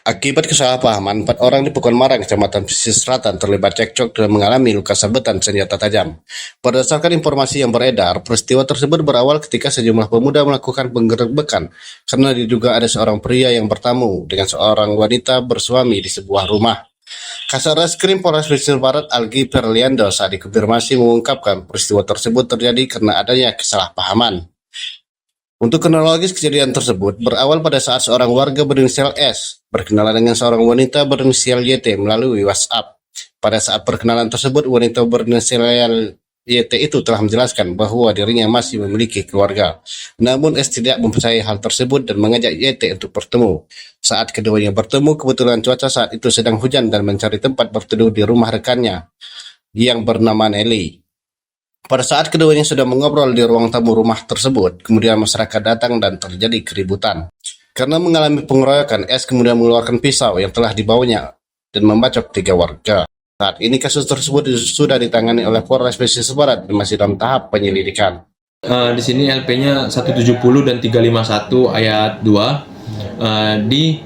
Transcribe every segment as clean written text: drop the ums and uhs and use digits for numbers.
Akibat kesalahpahaman, 4 orang di Pekanmarang, Kecamatan Pesisir Selatan terlibat cekcok dan mengalami luka sabetan senjata tajam. Berdasarkan informasi yang beredar, peristiwa tersebut berawal ketika sejumlah pemuda melakukan penggerebekan karena diduga ada seorang pria yang bertamu dengan seorang wanita bersuami di sebuah rumah. Kasat Reskrim Polres Pesisir Barat Algi Perliando saat dikonfirmasi mengungkapkan peristiwa tersebut terjadi karena adanya kesalahpahaman. Untuk kronologis kejadian tersebut berawal pada saat seorang warga berinisial S berkenalan dengan seorang wanita berinisial YT melalui WhatsApp. Pada saat perkenalan tersebut, wanita berinisial YT itu telah menjelaskan bahwa dirinya masih memiliki keluarga. Namun S tidak mempercayai hal tersebut dan mengajak YT untuk bertemu. Saat keduanya bertemu, kebetulan cuaca saat itu sedang hujan dan mencari tempat berteduh di rumah rekannya yang bernama Nelly. Pada saat keduanya sudah mengobrol di ruang tamu rumah tersebut, kemudian masyarakat datang dan terjadi keributan. Karena mengalami pengeroyokan, S kemudian mengeluarkan pisau yang telah dibawanya dan membacok 3 warga. Saat ini kasus tersebut sudah ditangani oleh Polres Pesisir Barat dan masih dalam tahap penyelidikan. Di sini LP-nya 170 dan 351 ayat 2 di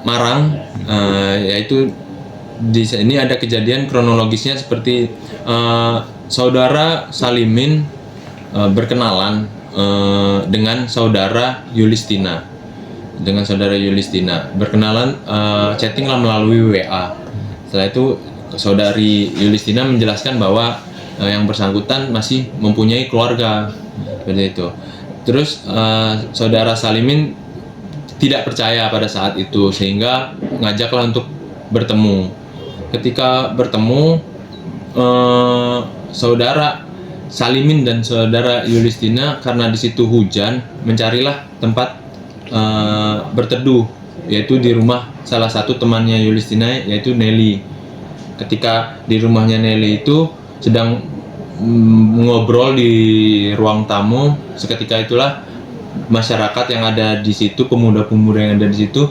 Marang, yaitu di sini ada kejadian kronologisnya seperti saudara Salimin berkenalan dengan saudara Yulistina. Berkenalan, chattinglah melalui WA. Setelah itu saudari Yulistina menjelaskan bahwa yang bersangkutan masih mempunyai keluarga, seperti itu. Terus saudara Salimin tidak percaya pada saat itu sehingga ngajaklah untuk bertemu. Ketika bertemu, saudara Salimin dan saudara Yulistina karena di situ hujan mencarilah tempat berteduh, yaitu di rumah salah satu temannya Yulistina, yaitu Nelly. Ketika di rumahnya Nelly itu sedang ngobrol di ruang tamu, seketika itulah masyarakat yang ada di situ, pemuda-pemuda yang ada di situ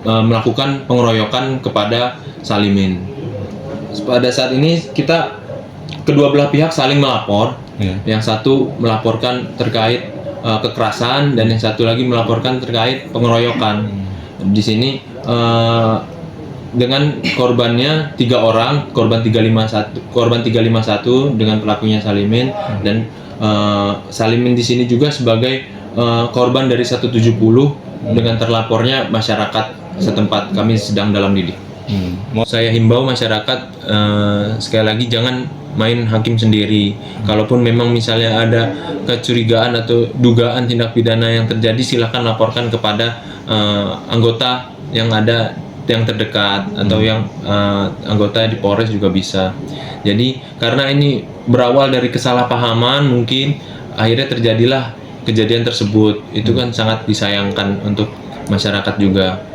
melakukan pengeroyokan kepada Salimin. Pada saat ini kedua belah pihak saling melapor. Yang satu melaporkan terkait kekerasan dan yang satu lagi melaporkan terkait pengeroyokan. Di sini dengan korbannya 3 orang, korban 351 dengan pelakunya Salimin, dan Salimin di sini juga sebagai korban dari 170 dengan terlapornya masyarakat setempat. Kami sedang dalam lidik. Saya himbau masyarakat sekali lagi jangan main hakim sendiri. Kalaupun memang misalnya ada kecurigaan atau dugaan tindak pidana yang terjadi, silakan laporkan kepada anggota yang ada yang terdekat atau yang anggota di Polres juga bisa. Jadi karena ini berawal dari kesalahpahaman, mungkin akhirnya terjadilah kejadian tersebut. Itu kan sangat disayangkan untuk masyarakat juga.